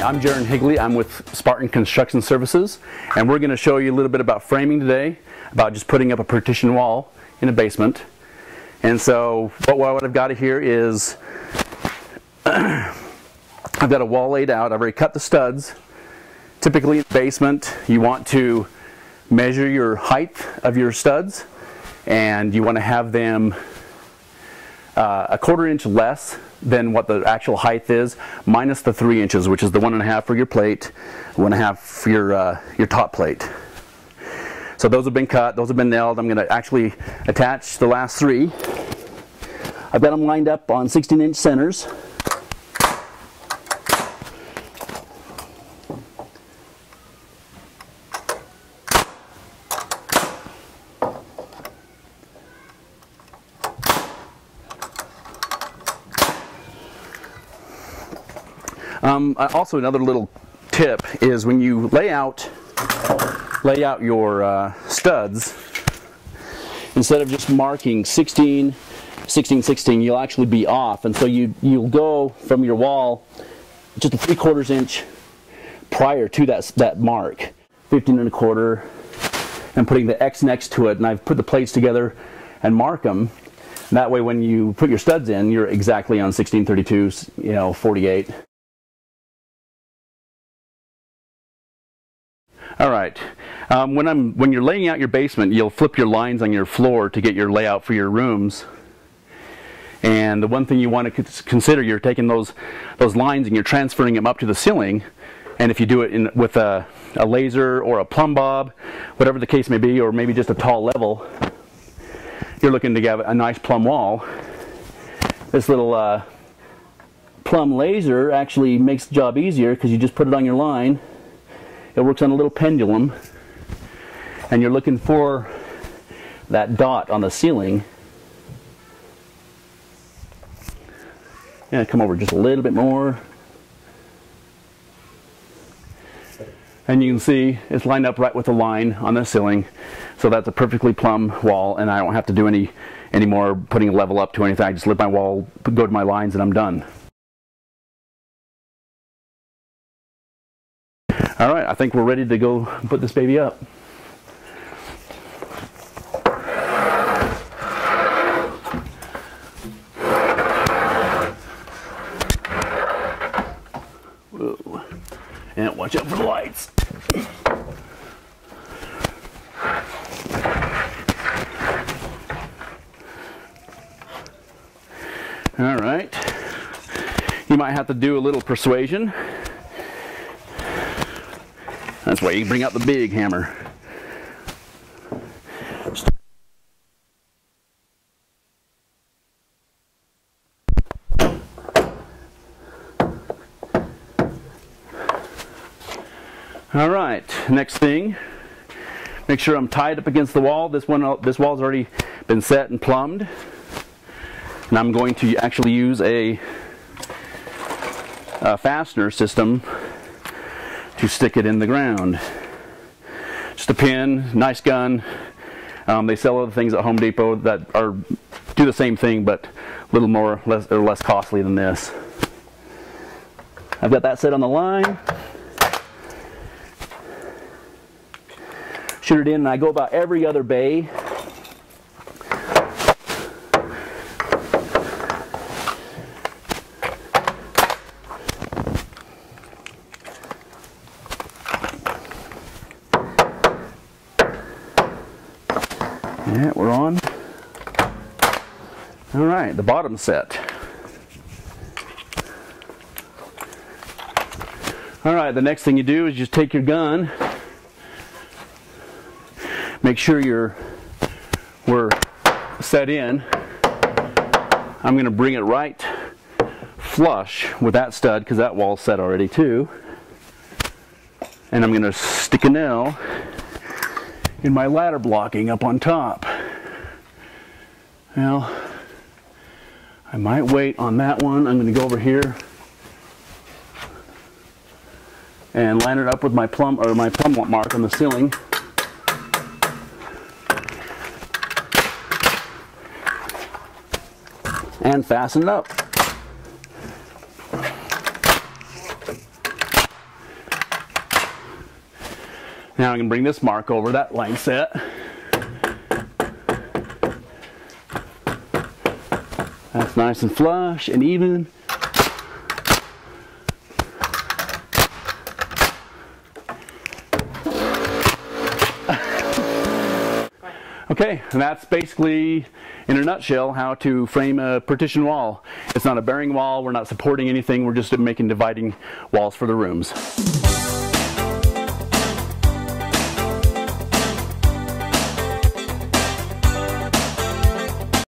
I'm Jaron Higley. I'm with Spartan Construction Services, and we're going to show you a little bit about framing today, about just putting up a partition wall in a basement. And so what I've got here is I've got a wall laid out. I've already cut the studs. Typically in the basement you want to measure your height of your studs, and you want to have them a 1/4 inch less than what the actual height is, minus the 3 inches, which is the 1.5 for your plate, 1.5 for your top plate. So those have been cut, those have been nailed. I'm going to actually attach the last 3. I've got them lined up on 16-inch centers. Also, another little tip is when you lay out your studs, instead of just marking 16, 16, 16, you'll actually be off, and so you'll go from your wall just a 3/4 inch prior to that mark, 15 1/4, and putting the X next to it. And I've put the plates together and mark them. That way, when you put your studs in, you're exactly on 16, 32, 48. All right, when you're laying out your basement, you'll flip your lines on your floor to get your layout for your rooms. And the one thing you want to consider, you're taking those lines and you're transferring them up to the ceiling. And if you do it with a laser or a plumb bob, whatever the case may be, or maybe just a tall level, you're looking to get a nice plumb wall. This little plumb laser actually makes the job easier, because you just put it on your line. It works on a little pendulum, and you're looking for that dot on the ceiling. And come over just a little bit more, and you can see it's lined up right with the line on the ceiling. So that's a perfectly plumb wall, and I don't have to do any more putting a level up to anything. I just let my wall go to my lines, and I'm done. All right, I think we're ready to go put this baby up. Whoa. And watch out for the lights. All right. You might have to do a little persuasion. That's why you bring out the big hammer. All right, next thing, make sure I'm tied up against the wall. This wall's already been set and plumbed. And I'm going to actually use a fastener system to stick it in the ground. Just a pin, nice gun. They sell other things at Home Depot that do the same thing, but a little less costly than this. I've got that set on the line. Shoot it in, and I go about every other bay. Yeah, we're on. All right, the bottom set. All right, the next thing you do is just take your gun, make sure we're set in. I'm going to bring it right flush with that stud, because that wall's set already too. And I'm going to stick a nail in my ladder blocking up on top. Well, I might wait on that one. I'm going to go over here and line it up with my plumb mark on the ceiling. And fasten it up. Now I can bring this mark over that line set. That's nice and flush and even. Okay, and that's basically, in a nutshell, how to frame a partition wall. It's not a bearing wall, we're not supporting anything, we're just making dividing walls for the rooms.